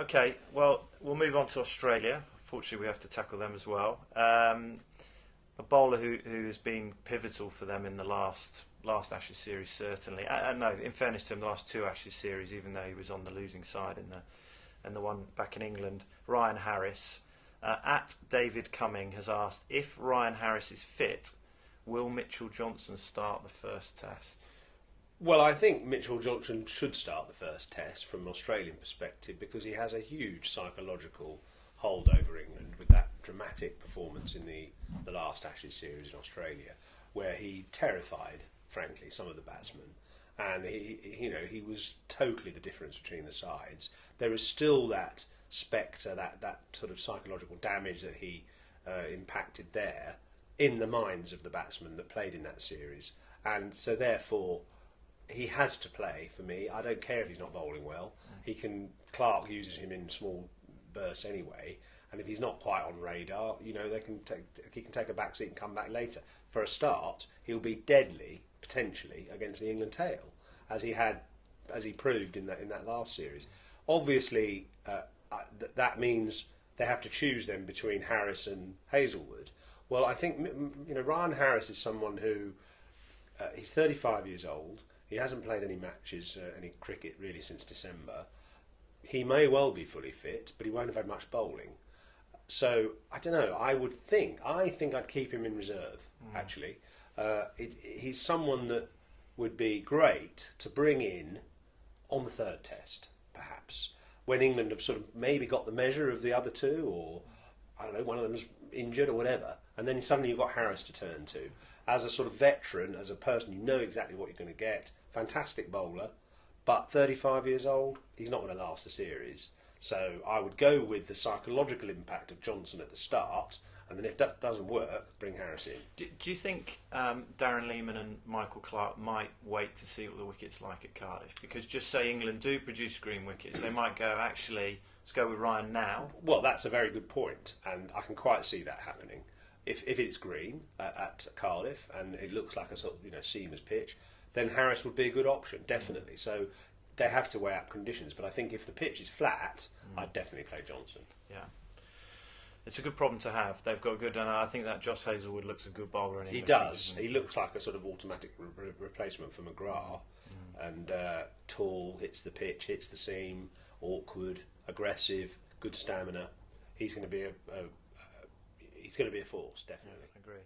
Okay, well, we'll move on to Australia. Fortunately, we have to tackle them as well. A bowler who has been pivotal for them in the last Ashes series, certainly. No, in fairness to him, the last two Ashes series, even though he was on the losing side in the one back in England. Ryan Harris, at David Cumming, has asked if Ryan Harris is fit, will Mitchell Johnson start the first Test? Well, I think Mitchell Johnson should start the first Test from an Australian perspective because he has a huge psychological hold over England with that dramatic performance in the last Ashes series in Australia, where he terrified, frankly, some of the batsmen, and he was totally the difference between the sides. There is still that spectre, that sort of psychological damage that he impacted there in the minds of the batsmen that played in that series, and so therefore he has to play for me. I don't care if he's not bowling well. Clark uses him in small bursts anyway, and if he's not quite on radar, he can take a back seat and come back later. For a start, he'll be deadly potentially against the England tail, as he proved in that last series. Obviously, that means they have to choose then between Harris and Hazelwood. Well, I think Ryan Harris is someone who he's 35 years old. He hasn't played any matches, any cricket really since December. He may well be fully fit, but he won't have had much bowling. So I don't know. I think I'd keep him in reserve. Actually, he's someone that would be great to bring in on the third Test, perhaps when England have sort of maybe got the measure of the other two, or I don't know, one of them's injured or whatever, and then suddenly you've got Harris to turn to as a sort of veteran, as a person you know exactly what you're going to get. Fantastic bowler, but 35 years old, he's not going to last the series. So I would go with the psychological impact of Johnson at the start, and then if that doesn't work, bring Harris in. Do you think Darren Lehmann and Michael Clarke might wait to see what the wicket's like at Cardiff? Because just say England do produce green wickets, they might go, actually, let's go with Ryan now. Well, that's a very good point, and I can quite see that happening. If it's green at Cardiff and it looks like a sort of seamless pitch, then Harris would be a good option, definitely. So they have to weigh up conditions. But I think if the pitch is flat, I'd definitely play Johnson. Yeah, it's a good problem to have. They've got good, and I think that Josh Hazlewood looks a good bowler in England. He does. He looks like a sort of automatic replacement for McGrath, and tall, hits the pitch, hits the seam, awkward, aggressive, good stamina. He's going to be a force, definitely. Yeah, I agree.